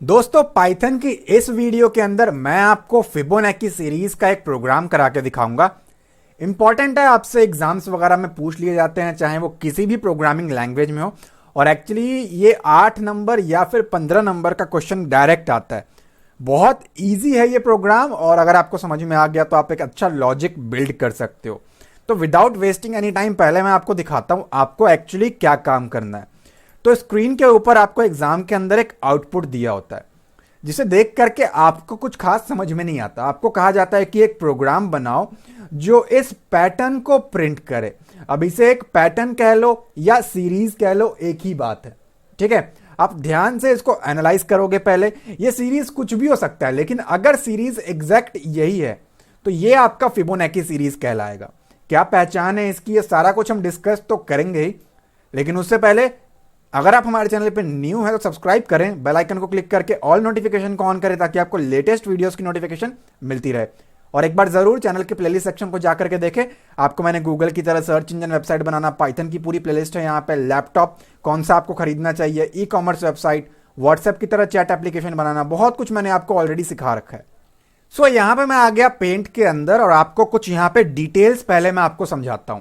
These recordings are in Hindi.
दोस्तों पाइथन की इस वीडियो के अंदर मैं आपको फिबोनाची सीरीज का एक प्रोग्राम करा के दिखाऊंगा। इंपॉर्टेंट है, आपसे एग्जाम्स वगैरह में पूछ लिए जाते हैं, चाहे वो किसी भी प्रोग्रामिंग लैंग्वेज में हो। और एक्चुअली ये 8 नंबर या फिर 15 नंबर का क्वेश्चन डायरेक्ट आता है। बहुत ईजी है ये प्रोग्राम, और अगर आपको समझ में आ गया तो आप एक अच्छा लॉजिक बिल्ड कर सकते हो। तो विदाउट वेस्टिंग एनी टाइम पहले मैं आपको दिखाता हूं आपको एक्चुअली क्या काम करना है। तो स्क्रीन के ऊपर आपको एग्जाम के अंदर एक आउटपुट दिया होता है, जिसे देख करके आपको कुछ खास समझ में नहीं आता। आपको कहा जाता है कि एक प्रोग्राम बनाओ जो इस पैटर्न को प्रिंट करे। अब इसे एक पैटर्न कह लो या सीरीज कह लो, एक ही बात है। ठीक है, आप ध्यान से इसको एनालाइज करोगे। पहले ये सीरीज कुछ भी हो सकता है, लेकिन अगर सीरीज एग्जैक्ट यही है तो ये आपका फिबोनाची सीरीज कहलाएगा। क्या पहचान है इसकी, ये सारा कुछ हम डिस्कस तो करेंगे ही, लेकिन उससे पहले अगर आप हमारे चैनल पे न्यू है तो सब्सक्राइब करें, बेल आइकन को क्लिक करके ऑल नोटिफिकेशन को ऑन करें, ताकि आपको लेटेस्ट वीडियोस की नोटिफिकेशन मिलती रहे। और एक बार जरूर चैनल के प्लेलिस्ट सेक्शन को जाकर के देखें। आपको मैंने गूगल की तरह सर्च इंजन वेबसाइट बनाना, पाइथन की पूरी प्लेलिस्ट है यहाँ पे, लैपटॉप कौन सा आपको खरीदना चाहिए, ई कॉमर्स वेबसाइट, व्हाट्सएप की तरह चैट एप्लीकेशन बनाना, बहुत कुछ मैंने आपको ऑलरेडी सिखा रखा है। सो यहाँ पे मैं आ गया पेंट के अंदर, और आपको कुछ यहाँ पे डिटेल्स पहले मैं आपको समझाता हूं।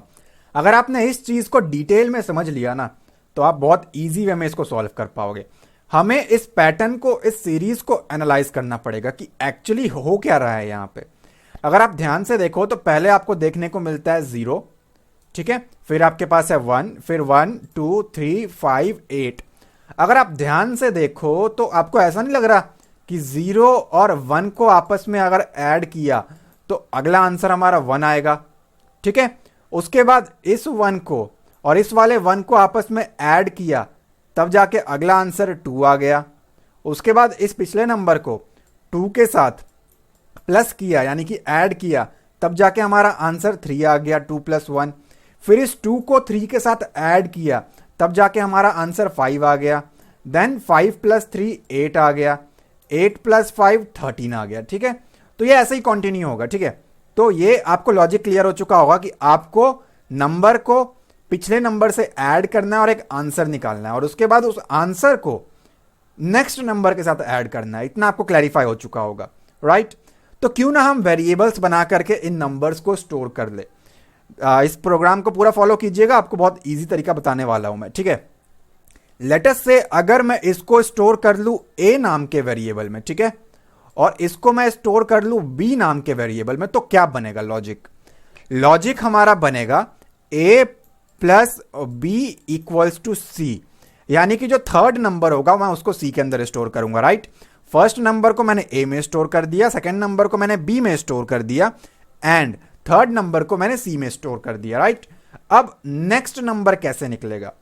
अगर आपने इस चीज को डिटेल में समझ लिया ना, तो आप बहुत इजी वे में इसको सॉल्व कर पाओगे। हमें इस पैटर्न को, इस सीरीज को एनालाइज करना पड़ेगा कि एक्चुअली हो क्या रहा है यहां पे। अगर आप ध्यान से देखो तो पहले आपको देखने को मिलता है 0, ठीक है, फिर आपके पास है 1, फिर 1 2 3 5 8। अगर आप ध्यान से देखो तो आपको ऐसा नहीं लग रहा कि 0 और 1 को आपस में अगर ऐड किया तो अगला आंसर हमारा 1 आएगा। ठीक है, उसके बाद इस 1 को और इस वाले 1 को आपस में ऐड किया, तब जाके अगला आंसर 2 आ गया। उसके बाद इस पिछले नंबर को 2 के साथ प्लस किया, यानी कि ऐड किया, तब जाके हमारा आंसर 3 आ गया, 2 + 1। फिर इस 2 को 3 के साथ ऐड किया, तब जाके हमारा आंसर 5 आ गया। देन 5 + 3 8 आ गया, 8 + 5 13 आ गया। ठीक है, तो ये ऐसे ही कंटिन्यू होगा। ठीक है, तो ये आपको लॉजिक क्लियर हो चुका होगा कि आपको नंबर को पिछले नंबर से ऐड करना है और एक आंसर निकालना है, और उसके बाद उस आंसर को नेक्स्ट नंबर के साथ ऐड करना है। इतना आपको क्लैरिफाई हो चुका होगा, राइट? तो क्यों ना हम वेरिएबल्स बना करके इन नंबर्स को स्टोर कर ले। इस प्रोग्राम को पूरा फॉलो कीजिएगा, आपको बहुत इजी तरीका बताने वाला हूं मैं। ठीक है, लेटस से अगर मैं इसको स्टोर कर लूं ए नाम के वेरिएबल में, ठीक है, और इसको मैं स्टोर कर लूं बी नाम के वेरिएबल में, तो क्या बनेगा लॉजिक हमारा बनेगा ए प्लस बी इक्वल्स टू सी। यानी कि जो थर्ड नंबर होगा मैं उसको सी के अंदर स्टोर करूंगा, राइट? फर्स्ट नंबर को मैंने ए में स्टोर कर दिया, सेकंड नंबर को मैंने बी में स्टोर कर दिया, एंड थर्ड नंबर को मैंने सी में स्टोर कर दिया, राइट? अब नेक्स्ट नंबर कैसे निकलेगा?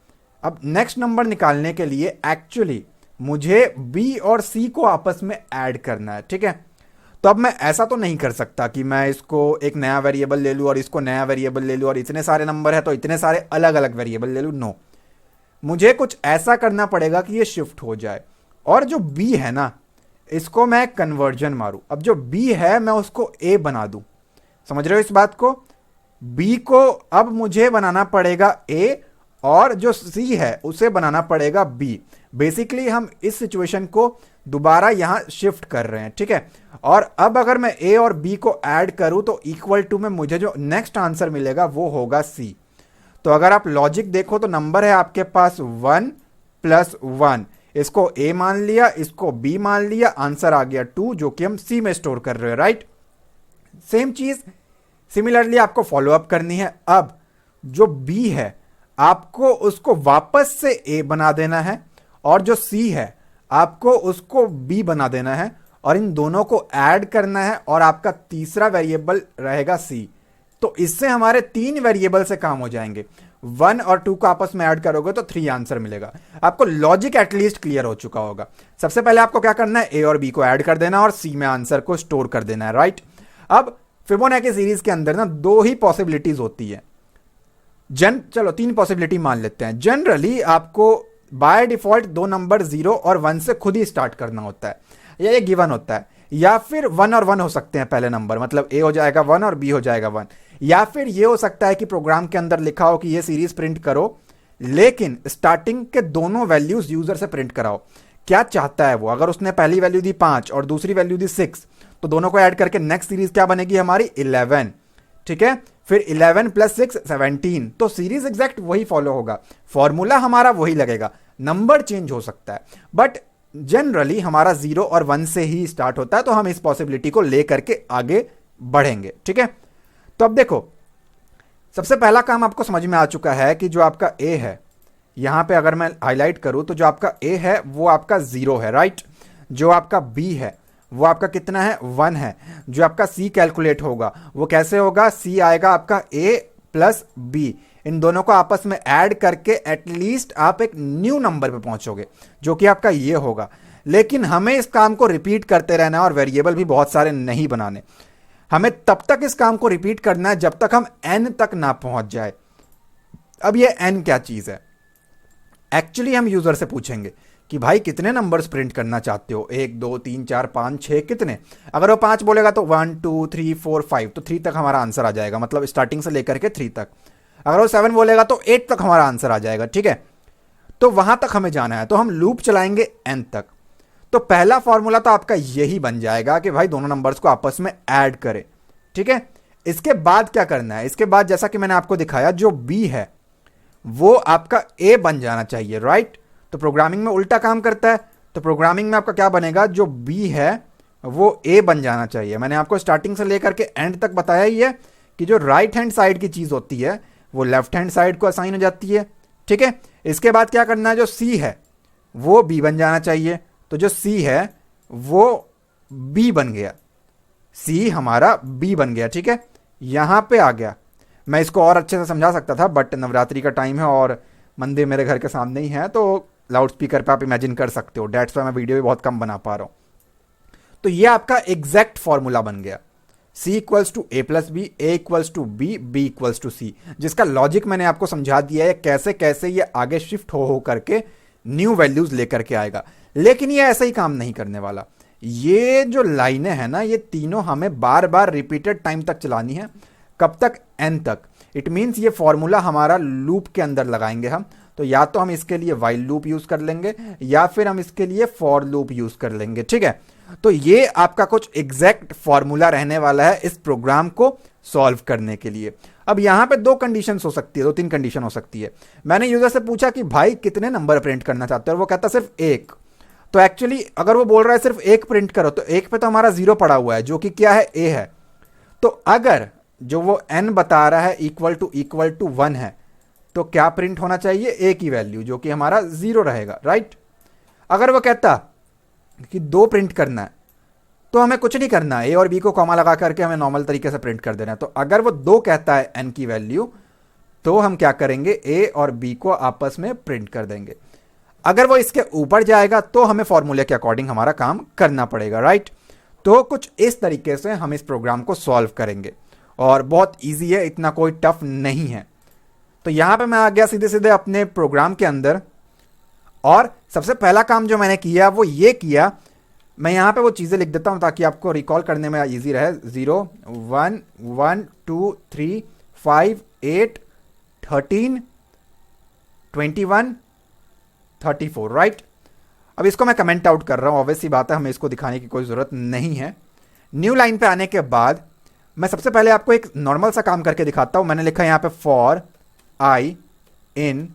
अब नेक्स्ट नंबर निकालने के लिए एक्चुअली मुझे बी और सी को आपस में ऐड करना है। ठीक है, तो अब मैं ऐसा तो नहीं कर सकता कि मैं इसको एक नया वेरिएबल ले लूं और इसको नया वेरिएबल ले लूं, और इतने सारे नंबर है तो इतने सारे अलग अलग वेरिएबल ले लूं। नो, मुझे कुछ ऐसा करना पड़ेगा कि ये शिफ्ट हो जाए। और जो बी है ना, इसको मैं कन्वर्जन मारूं। अब जो बी है मैं उसको ए बना दूं। समझ रहे हो इस बात को? बी को अब मुझे बनाना पड़ेगा ए, और जो सी है उसे बनाना पड़ेगा बी। बेसिकली हम इस सिचुएशन को दोबारा यहां शिफ्ट कर रहे हैं। ठीक है, और अब अगर मैं ए और बी को ऐड करूं तो इक्वल टू में मुझे जो नेक्स्ट आंसर मिलेगा वो होगा सी। तो अगर आप लॉजिक देखो तो नंबर है आपके पास 1 + 1, इसको ए मान लिया, इसको बी मान लिया, आंसर आ गया 2, जो कि हम सी में स्टोर कर रहे हैं, राइट? सेम चीज सिमिलरली आपको फॉलो अप करनी है। अब जो बी है आपको उसको वापस से ए बना देना है, और जो सी है आपको उसको बी बना देना है, और इन दोनों को ऐड करना है, और आपका तीसरा वेरिएबल रहेगा सी। तो इससे हमारे 3 वेरिएबल से काम हो जाएंगे। 1 और 2 को आपस में ऐड करोगे तो 3 आंसर मिलेगा। आपको लॉजिक एटलीस्ट क्लियर हो चुका होगा। सबसे पहले आपको क्या करना है, ए और बी को ऐड कर देना और सी में आंसर को स्टोर कर देना है, राइट? अब फिबोनाची सीरीज के अंदर ना 2 ही पॉसिबिलिटीज होती है। चलो 3 पॉसिबिलिटी मान लेते हैं। जनरली आपको बाय डिफॉल्ट 2 नंबर 0 और 1 से खुद ही स्टार्ट करना होता है, या ये गिवन होता है, या फिर 1 और 1 हो सकते हैं पहले नंबर, मतलब ए हो जाएगा 1 और बी हो जाएगा 1, या फिर ये हो सकता है कि प्रोग्राम के अंदर लिखा हो कि ये सीरीज प्रिंट करो, लेकिन स्टार्टिंग के दोनों वैल्यूज यूजर से प्रिंट कराओ। क्या चाहता है वो। अगर उसने पहली वैल्यू दी 5 और दूसरी वैल्यू दी 6, तो दोनों को ऐड करके नेक्स्ट सीरीज क्या बनेगी हमारी 11, ठीक है। फिर 11 प्लस 6 17, तो सीरीज एग्जैक्ट वही फॉलो होगा, फॉर्मूला हमारा वही लगेगा, नंबर चेंज हो सकता है, बट जनरली हमारा 0 और 1 से ही स्टार्ट होता है। तो हम इस पॉसिबिलिटी को लेकर के आगे बढ़ेंगे, ठीक है। तो अब देखो, सबसे पहला काम आपको समझ में आ चुका है कि जो आपका ए है, यहां पे अगर मैं हाईलाइट करूं तो जो आपका ए है वो आपका 0 है, राइट। जो आपका बी है वो आपका कितना है 1 है। जो आपका सी कैलकुलेट होगा वो कैसे होगा, सी आएगा आपका ए प्लस बी, इन दोनों को आपस में ऐड करके एटलीस्ट आप एक न्यू नंबर पे पहुंचोगे जो कि आपका ये होगा। लेकिन हमें इस काम को रिपीट करते रहना है और वेरिएबल भी बहुत सारे नहीं बनाने। हमें तब तक इस काम को रिपीट करना है जब तक हम n तक ना पहुंच जाए। अब ये n क्या चीज है, एक्चुअली हम यूजर से पूछेंगे कि भाई कितने नंबर्स प्रिंट करना चाहते हो, 1 2 3 4 5 6 कितने। अगर वो 5 बोलेगा तो 1 2 3 4 5, तो 3 तक हमारा आंसर आ जाएगा, मतलब स्टार्टिंग से लेकर के 3 तक। अगर वो 7 बोलेगा तो 8 तक हमारा आंसर आ जाएगा, ठीक है। तो वहां तक हमें जाना है, तो हम लूप चलाएंगे n तक। तो पहला फॉर्मूला तो आपका यही बन जाएगा कि भाई दोनों नंबर्स को आपस में ऐड करें, ठीक है। इसके बाद क्या करना है, इसके बाद जैसा कि मैंने आपको दिखाया, जो b है वो आपका a बन जाना चाहिए, राइट। तो प्रोग्रामिंग में उल्टा काम करता है, तो प्रोग्रामिंग में आपका क्या बनेगा, जो b है वो a बन जाना चाहिए। मैंने आपको स्टार्टिंग से लेकर के एंड तक बताया ही है कि जो राइट हैंड साइड की चीज होती है वो लेफ्ट हैंड साइड को असाइन हो जाती है, ठीक है। इसके बाद क्या करना है, जो c है वो b बन जाना चाहिए। तो जो c है वो b बन गया, c हमारा b बन गया, ठीक है। यहां पे आ गया। मैं इसको और अच्छे से समझा सकता था, बट नवरात्रि का टाइम है और मंदिर मेरे घर के सामने ही है, तो लाउड स्पीकर पे आप इमेजिन कर सकते हो, डेट्स वाई मैं वीडियो भी बहुत कम बना पा रहा हूं। तो ये आपका एग्जैक्ट फॉर्मूला बन गया, c equals to a plus B, a equals to b, b equals to c, जिसका लॉजिक मैंने आपको समझा दिया है कैसे कैसे ये आगे शिफ्ट हो करके न्यू वैल्यूज लेकर के आएगा। लेकिन ये ऐसा ही काम नहीं करने वाला। ये जो लाइनें हैं ना, ये तीनों हमें बार बार रिपीटेड टाइम तक चलानी है। कब तक, n तक। इट मीन्स ये फॉर्मूला हमारा लूप के अंदर लगाएंगे हम। तो या तो हम इसके लिए वाइल लूप यूज कर लेंगे या फिर हम इसके लिए फॉर लूप यूज कर लेंगे, ठीक है। तो ये आपका कुछ एग्जैक्ट फॉर्मूला रहने वाला है इस प्रोग्राम को सॉल्व करने के लिए। अब यहां पे दो कंडीशंस हो सकती है, 2-3 कंडीशन हो सकती है। मैंने यूजर से पूछा कि भाई कितने नंबर प्रिंट करना चाहते हो, और वो कहता सिर्फ 1। तो एक्चुअली अगर वो बोल रहा है सिर्फ 1 प्रिंट करो, तो 1 पे तो हमारा 0 पड़ा हुआ है जो कि क्या है, a है। तो अगर जो वो n बता रहा है इक्वल टू 1 है, तो क्या प्रिंट होना चाहिए, a की वैल्यू, जो कि हमारा 0 रहेगा, राइट। अगर वो कहता कि 2 प्रिंट करना है, तो हमें कुछ नहीं करना है, a और b को कॉमा लगा करके हमें नॉर्मल तरीके से प्रिंट कर देना है। तो अगर वो 2 कहता है n की वैल्यू, तो हम क्या करेंगे, a और b को आपस में प्रिंट कर देंगे। अगर वो इसके ऊपर जाएगा तो हमें फॉर्मूले के अकॉर्डिंग हमारा काम करना पड़ेगा, राइट। तो कुछ इस तरीके से हम इस प्रोग्राम को सॉल्व करेंगे और बहुत इजी है, इतना कोई टफ नहीं है। तो यहां पे मैं आ गया सीधे सीधे अपने प्रोग्राम के अंदर, और सबसे पहला काम जो मैंने किया वो ये किया, मैं यहां पे वो चीजें लिख देता हूं ताकि आपको रिकॉल करने में इजी रहे। 0 1 1 2 3 5 8 13 21 34, राइट। अब इसको मैं कमेंट आउट कर रहा हूं, ऑब्वियस सी बात है, हमें इसको दिखाने की कोई जरूरत नहीं है। न्यू लाइन पे आने के बाद मैं सबसे पहले आपको एक नॉर्मल सा काम करके दिखाता हूं। मैंने लिखा यहां पे फॉर आई इन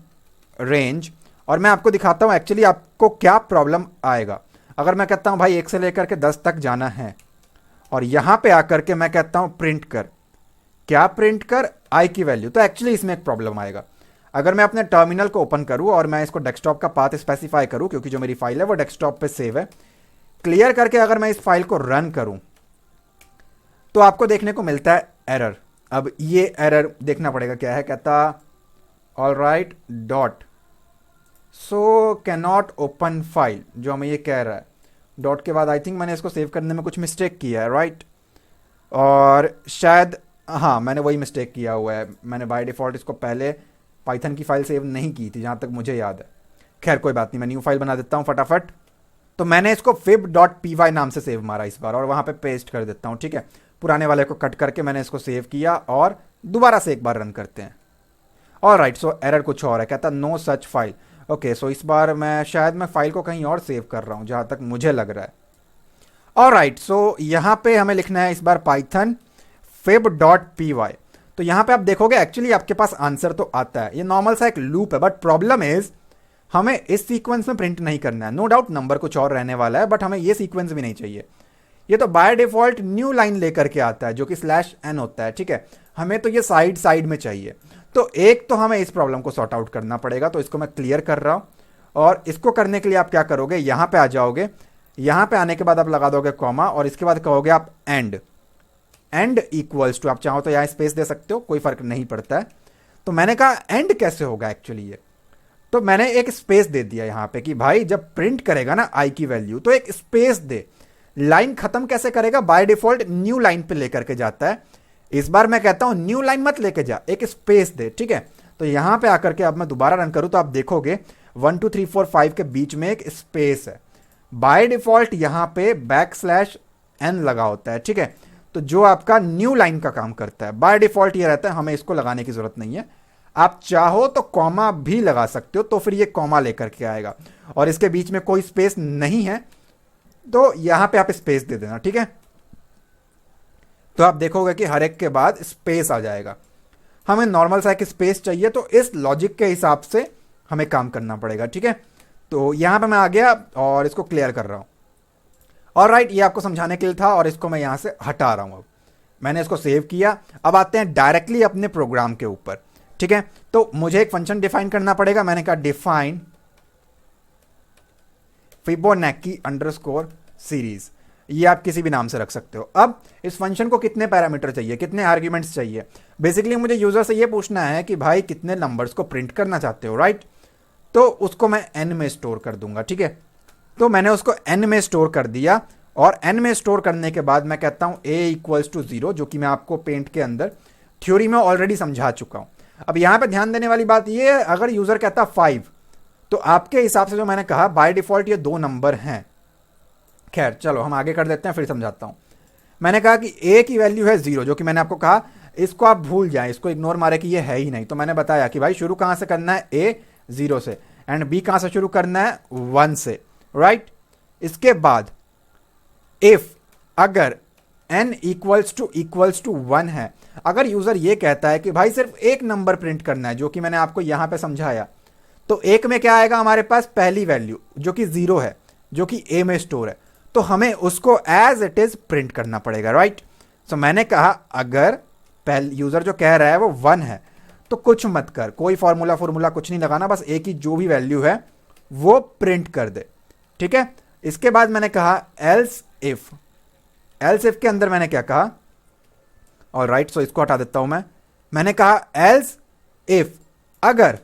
रेंज, और मैं आपको दिखाता हूं एक्चुअली आपको क्या प्रॉब्लम आएगा। अगर मैं कहता हूं भाई 1 से लेकर के 10 तक जाना है, और यहां पे आकर के मैं कहता हूं प्रिंट कर, क्या प्रिंट कर, आई की वैल्यू, तो एक्चुअली इसमें एक प्रॉब्लम आएगा। अगर मैं अपने टर्मिनल को ओपन करूं और मैं इसको डेस्कटॉप का पाथ स्पेसिफाई करूं, क्योंकि जो मेरी फाइल है वो डेस्कटॉप पे सेव है, क्लियर करके अगर मैं इस फाइल को रन करूं, तो आपको देखने को मिलता है एरर। अब ये एरर देखना पड़ेगा क्या है, कहता all right dot so can not open file, जो हमें ये कह रहा है। डॉट के बाद आई थिंक मैंने इसको सेव करने में कुछ मिस्टेक किया है, राइट। और शायद हाँ, मैंने वही मिस्टेक किया हुआ है, मैंने बाय डिफॉल्ट इसको पहले पाइथन की फाइल सेव नहीं की थी जहां तक मुझे याद है। खैर कोई बात नहीं, मैं न्यू फाइल बना देता हूं फटाफट। तो मैंने इसको fib.py नाम से सेव मारा इस बार, और वहां पे पेस्ट कर देता हूं, ठीक है। पुराने वाले को कट करके मैंने इसको सेव किया, और दोबारा से एक बार रन करते हैं। ऑलराइट, सो एरर कुछ और है, कहता नो सच फाइल। ओके, सो इस बार मैं फाइल को कहीं और सेव कर रहा हूँ जहाँ तक मुझे लग रहा है। ऑलराइट, सो यहाँ पे हमें लिखना है इस बार पाइथन fib.py। तो यहाँ पे आप देखोगे एक्चुअली आपके पास आंसर तो आता है, ये नॉर्मल सा एक लूप है, बट प्रॉब्लम इज हमें इस सीक्वेंस में प्रिंट नहीं करना है। नो डाउट नंबर कुछ और रहने वाला है, बट हमें ये सीक्वेंस भी नहीं चाहिए। ये तो बाय डिफॉल्ट न्यू लाइन लेकर के आता है जो कि /n होता है, ठीक है। हमें तो ये साइड साइड में चाहिए, तो एक तो हमें इस प्रॉब्लम को सॉर्ट आउट करना पड़ेगा। तो इसको मैं क्लियर कर रहा हूं, और इसको करने के लिए आप क्या करोगे, यहां पे आ जाओगे। यहां पे आने के बाद आप लगा दोगे कॉमा, और इसके बाद कहोगे आप एंड इक्वल्स टू, आप चाहो तो यहां स्पेस दे सकते हो, कोई फर्क नहीं पड़ता है। तो मैंने कहा एंड कैसे होगा एक्चुअली ये, तो मैंने एक स्पेस दे दिया यहां पे कि भाई जब प्रिंट करेगा ना आई की वैल्यू तो एक स्पेस दे। लाइन खत्म कैसे करेगा, बाय डिफॉल्ट न्यू लाइन पे लेकर के जाता है। इस बार मैं कहता हूं न्यू लाइन मत लेके जा, एक स्पेस दे, ठीक है। तो यहां पे आकर के अब मैं दोबारा रन करूं तो आप देखोगे 1 2 3 4 5 के बीच में एक स्पेस है। बाय डिफॉल्ट यहां पे \n लगा होता है, ठीक है। तो जो आपका न्यू लाइन का काम करता है बाय डिफॉल्ट ये रहता है, हमें इसको लगाने की जरूरत नहीं है। आप चाहो तो कॉमा भी लगा सकते हो, तो फिर ये कॉमा लेकर के आएगा, और इसके बीच में कोई स्पेस नहीं है तो यहां पे आप स्पेस दे देना, ठीक है। तो आप देखोगे कि हर एक के बाद स्पेस आ जाएगा। हमें नॉर्मल सा एक स्पेस चाहिए, तो इस लॉजिक के हिसाब से हमें काम करना पड़ेगा, ठीक है। तो यहां पे मैं आ गया और इसको क्लियर कर रहा हूं। ऑलराइट, ये आपको समझाने के लिए था, और इसको मैं यहां से हटा रहा हूं। अब मैंने इसको सेव किया। अब आते हैं डायरेक्टली अपने प्रोग्राम के ऊपर, ठीक है। तो मुझे एक फंक्शन डिफाइन करना पड़ेगा। मैंने कहा डिफाइन फिबोनाची अंडरस्कोर सीरीज, ये आप किसी भी नाम से रख सकते हो। अब इस फंक्शन को कितने पैरामीटर चाहिए, कितने आर्ग्यूमेंट्स चाहिए, बेसिकली मुझे यूजर से ये पूछना है कि भाई कितने नंबर्स को प्रिंट करना चाहते हो, राइट। तो उसको मैं n में स्टोर कर दूंगा, ठीक है। तो मैंने उसको n में स्टोर कर दिया, और n में स्टोर करने के बाद मैं कहता हूं a = 0, जो कि मैं आपको पेंट के अंदर थ्योरी में ऑलरेडी समझा चुका हूं। अब यहां पे ध्यान देने वाली बात ये है, अगर यूजर कहता 5, तो आपके हिसाब से जो मैंने कहा बाय डिफॉल्ट ये 2 नंबर हैं। खैर चलो हम आगे कर देते हैं, फिर समझाता हूं। मैंने कहा कि a की वैल्यू है 0, जो कि मैंने आपको कहा इसको आप भूल जाएं, इसको इग्नोर मारे कि ये है ही नहीं। तो मैंने बताया कि भाई शुरू कहां से करना है, a 0 से, एंड b कहां से शुरू करना है, 1 से, राइट। इसके बाद इफ अगर n = 1 है, अगर यूजर ये कहता है कि भाई सिर्फ एक नंबर प्रिंट करना है, जो कि मैंने आपको यहां पे समझाया, तो एक में क्या आएगा हमारे पास, पहली वैल्यू जो कि 0 है, जो कि a में स्टोर है, तो हमें उसको एज इट इज प्रिंट करना पड़ेगा, राइट। सो मैंने कहा अगर पहले यूजर जो कह रहा है वो 1 है, तो कुछ मत कर, कोई फॉर्मूला कुछ नहीं लगाना, बस a की जो भी वैल्यू है वो प्रिंट कर दे, ठीक है। इसके बाद मैंने कहा एल्स इफ के अंदर मैंने क्या कहा, और राइट, सो इसको हटा देता हूं मैंने कहा एल्स इफ अगर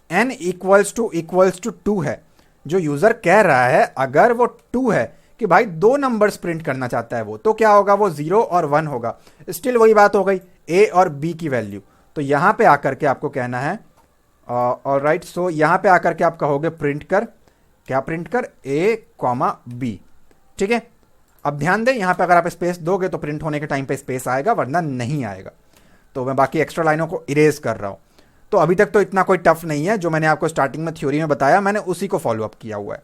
n = 2 है, जो यूजर कह रहा है अगर वो 2 है कि भाई 2 नंबर्स प्रिंट करना चाहता है वो, तो क्या होगा, वो 0 और 1 होगा। स्टिल वही बात हो गई, a और b की वैल्यू। तो यहां पे आकर के आपको कहना है, और राइट, सो यहां पे आकर के आप कहोगे प्रिंट कर, क्या प्रिंट कर, a, b, ठीक है। अब ध्यान दें, यहां पे अगर आप स्पेस दोगे तो प्रिंट होने के टाइम पे स्पेस आएगा, वरना नहीं आएगा। तो मैं बाकी एक्स्ट्रा लाइनों को इरेज कर रहा हूं। तो अभी तक तो इतना कोई टफ नहीं है, जो मैंने आपको स्टार्टिंग में थ्योरी में बताया मैंने उसी को फॉलो अप किया हुआ है,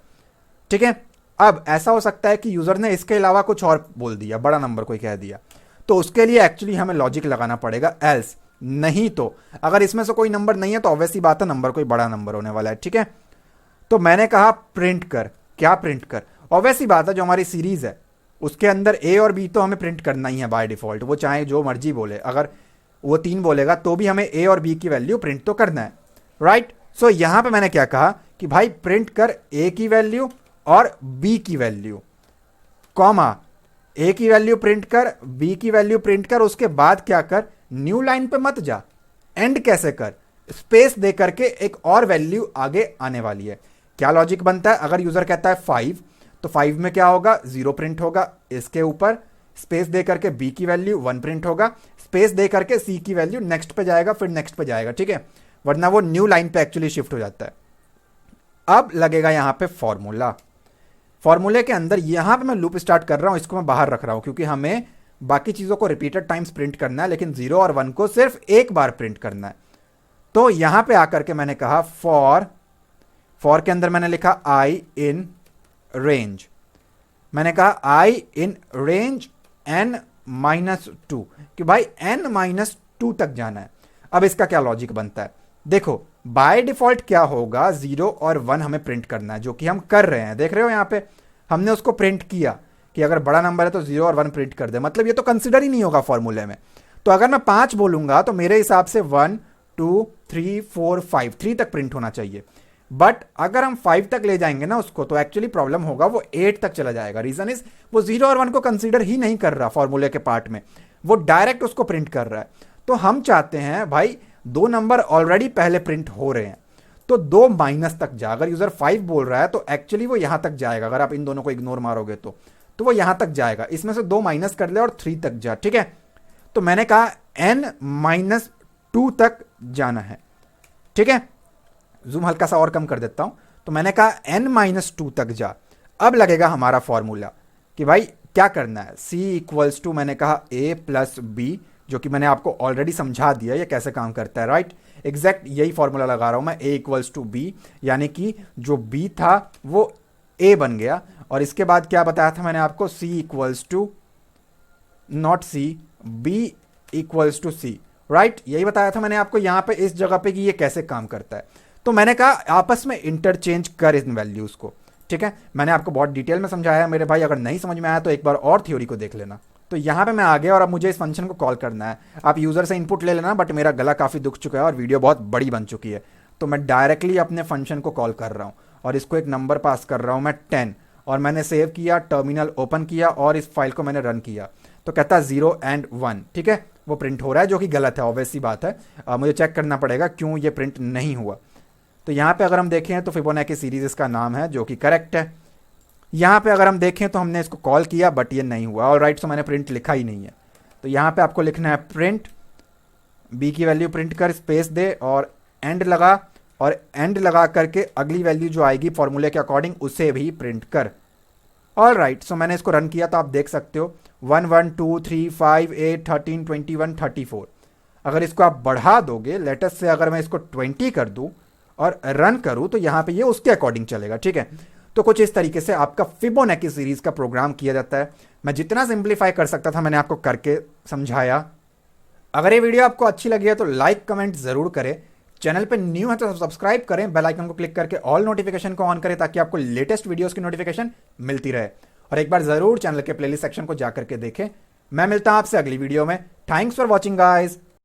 ठीक है। अब ऐसा हो सकता है कि यूजर ने इसके अलावा कुछ और बोल दिया, बड़ा नंबर कोई कह दिया, तो उसके लिए एक्चुअली हमें लॉजिक लगाना पड़ेगा एल्स, नहीं तो अगर इसमें से कोई नंबर नहीं है तो ऑब्वियसली बात है नंबर कोई बड़ा नंबर होने वाला है, ठीक है। तो मैंने कहा प्रिंट कर, क्या प्रिंट कर, ऑब्वियसली बात है जो हमारी सीरीज है उसके अंदर a और b तो हमें प्रिंट करना ही है बाय डिफॉल्ट, वो चाहे जो मर्जी बोले, अगर वो 3 बोलेगा तो भी हमें a और b की वैल्यू प्रिंट तो करना है, राइट। सो यहां पे मैंने क्या कहा कि भाई प्रिंट कर a की वैल्यू और b की वैल्यू, कॉमा a की वैल्यू प्रिंट कर, b की वैल्यू प्रिंट कर, उसके बाद क्या कर, न्यू लाइन पे मत जा, एंड कैसे कर, स्पेस दे करके एक और वैल्यू आगे आने वाली है। क्या लॉजिक बनता है, अगर यूजर कहता है 5, तो 5 में क्या होगा, 0 प्रिंट होगा, इसके ऊपर स्पेस दे करके b की वैल्यू 1 प्रिंट होगा, स्पेस दे करके c की वैल्यू नेक्स्ट पे जाएगा, फिर नेक्स्ट पे जाएगा, ठीक है, वरना वो न्यू लाइन पे एक्चुअली शिफ्ट हो जाता है। अब लगेगा यहां पे फॉर्मूले के अंदर, यहां पे मैं लूप स्टार्ट कर रहा हूं, इसको मैं बाहर रख रहा हूं क्योंकि हमें बाकी चीजों को रिपीटेड टाइम्स प्रिंट करना है, लेकिन 0 और 1 को सिर्फ एक बार प्रिंट करना है। तो यहां पे आकर के मैंने कहा फॉर फॉर के अंदर मैंने लिखा आई इन रेंज, मैंने कहा आई इन रेंज n-2 कि भाई n-2 तक जाना है। अब इसका क्या लॉजिक बनता है, देखो बाय डिफॉल्ट क्या होगा, 0 और 1 हमें प्रिंट करना है, जो कि हम कर रहे हैं। देख रहे हो यहाँ पे हमने उसको प्रिंट किया कि अगर बड़ा नंबर है तो 0 और 1 प्रिंट कर दे, मतलब ये तो कंसिडर ही नहीं होगा फॉर्मूले में। तो अगर मैं 5 बोलूंगा तो मेरे हिसाब से 1 2 3 4 5 3 तक प्रिंट होना चाहिए। बट अगर हम 5 तक ले जाएंगे ना उसको, तो एक्चुअली प्रॉब्लम होगा, वो 8 तक चला जाएगा। रीजन इज वो 0 और 1 को कंसीडर ही नहीं कर रहा फॉर्मूले के पार्ट में, वो डायरेक्ट उसको प्रिंट कर रहा है। तो हम चाहते हैं भाई 2 नंबर ऑलरेडी पहले प्रिंट हो रहे हैं, तो 2 माइनस तक जा। अगर यूजर 5 बोल रहा है तो एक्चुअली वो यहां तक जाएगा, अगर आप इन दोनों को इग्नोर मारोगे तो वो यहां तक जाएगा, इसमें से 2 माइनस कर ले और 3 तक जा, ठीक है। तो मैंने कहा n-2 तक जाना है, ठीक है। जूम हल्का सा और कम कर देता हूं, तो मैंने कहा n-2 तक जा। अब लगेगा हमारा फॉर्मूला कि भाई क्या करना है, c इक्वल्स टू मैंने कहा a प्लस बी, जो कि मैंने आपको ऑलरेडी समझा दिया ये कैसे काम करता है, राइट। एग्जैक्ट यही फॉर्मूला लगा रहा हूं मैं, a इक्वल्स टू बी, यानी कि जो b था वो a बन गया। और इसके बाद क्या बताया था मैंने आपको, c equals to not c, b equals to c, right. यही बताया था मैंने आपको यहां पे इस जगह पे कि ये कैसे काम करता है। तो मैंने कहा आपस में इंटरचेंज कर इन वैल्यूज को, ठीक है। मैंने आपको बहुत डिटेल में समझाया है मेरे भाई, अगर नहीं समझ में आया तो एक बार और थ्योरी को देख लेना। तो यहां पे मैं आ गया और अब मुझे इस फंक्शन को कॉल करना है। आप यूजर से इनपुट ले लेना, बट मेरा गला काफी दुख चुका है और वीडियो बहुत बड़ी बन चुकी है, तो मैं डायरेक्टली अपने फंक्शन को कॉल कर रहा हूं और इसको एक नंबर पास कर रहा हूं मैं 10, और मैंने सेव किया, टर्मिनल ओपन किया और इस फाइल को मैंने रन किया। तो कहता है 0 and 1, ठीक है। वो प्रिंट हो रहा है, जो कि गलत है, ऑब्वियस सी बात है। मुझे चेक करना पड़ेगा क्यों ये प्रिंट नहीं हुआ। तो यहाँ पे अगर हम देखें तो फिबोनाची सीरीज इसका नाम है, जो कि करेक्ट है। यहाँ पे अगर हम देखें तो हमने इसको कॉल किया बट ये नहीं हुआ, और राइट, सो मैंने प्रिंट लिखा ही नहीं है। तो यहाँ पे आपको लिखना है प्रिंट, बी की वैल्यू प्रिंट कर, स्पेस दे और एंड लगा, और एंड लगा करके अगली वैल्यू जो आएगी फॉर्मूले के अकॉर्डिंग उसे भी प्रिंट कर। ऑल राइट, सो मैंने इसको रन किया तो आप देख सकते हो 1 1 2 3 5 8 13 21 34। अगर इसको आप बढ़ा दोगे, लेटेस्ट से अगर मैं इसको 20 कर दूं और रन करूं, तो यहां पे ये उसके अकॉर्डिंग चलेगा, ठीक है। तो कुछ इस तरीके से आपका फिबोनाची सीरीज का प्रोग्राम किया जाता है। मैं जितना सिंप्लीफाई कर सकता था मैंने आपको करके समझाया। अगर ये वीडियो आपको अच्छी लगी है तो लाइक कमेंट जरूर करें, चैनल पे न्यू है तो सब्सक्राइब करें, बेल आइकन को क्लिक करके ऑल नोटिफिकेशन को ऑन करें ताकि आपको लेटेस्ट वीडियोस की नोटिफिकेशन मिलती रहे। और एक बार जरूर चैनल के प्लेलिस्ट सेक्शन को जाकर के देखें। मैं मिलता हूं आपसे अगली वीडियो में। Thanks for watching guys.